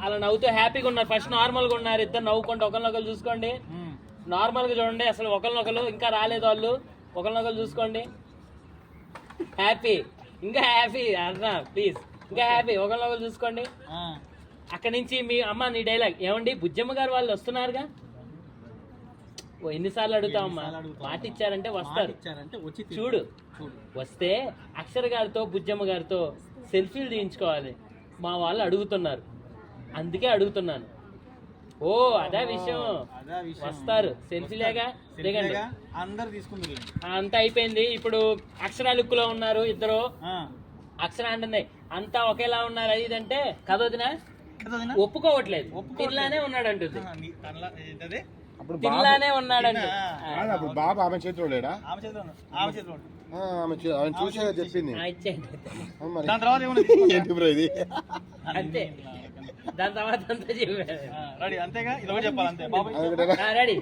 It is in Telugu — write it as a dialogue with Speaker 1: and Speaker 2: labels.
Speaker 1: అలా నవ్వుతూ హ్యాపీగా ఉన్నారు. ఫస్ట్ నార్మల్ గా ఉన్నారు, ఇద్దరు నవ్వుకుంటూ ఒకరినొకరు చూసుకోండి. నార్మల్ గా చూడండి, అసలు ఒకరినొకరు ఇంకా రాలేదు వాళ్ళు. ఒకరినొకరు చూసుకోండి, హ్యాపీ, ఇంకా హ్యాపీ అన్నా ప్లీజ్, ఇంకా హ్యాపీ. ఒకరినొకరు చూసుకోండి. అక్కడి నుంచి మీ అమ్మ నీ డైలాగ్ ఏమండి, బుజ్జమ్మ గారు వాళ్ళు వస్తున్నారుగా. ఎన్నిసార్లు అడుగుతామమ్మా, మాట ఇచ్చారంటే వస్తారు. చూడు, వస్తే అక్షర గారితో బుజ్జమ్మ గారితో సెల్ఫీలు తీయించుకోవాలి. మా వాళ్ళు అడుగుతున్నారు, అందుకే అడుగుతున్నాను. ఓ అదే విషయం, వస్తారు సెల్ఫీలేగా దిగండి.
Speaker 2: అందరు తీసుకుంటారు.
Speaker 1: అంతా అయిపోయింది. ఇప్పుడు అక్షర లుక్ లో ఉన్నారు ఇద్దరు. అక్షర అంటుంది అంతా ఒకేలా ఉన్నారు అది ఇదంటే కదోదినా ఒప్పుకోవట్లేదు. తిల్లానే ఉన్నాడు అంటుంది, తిల్లానే ఉన్నాడండి.
Speaker 3: బాబు ఆమె చేతిలో లేడా? ఆమె చూసే చెప్పింది.
Speaker 1: అంతే, దాని తర్వాత అంతా చెప్పారు.
Speaker 2: అంతేగా, ఇది చెప్పాలి. అంతే
Speaker 1: రెడీ.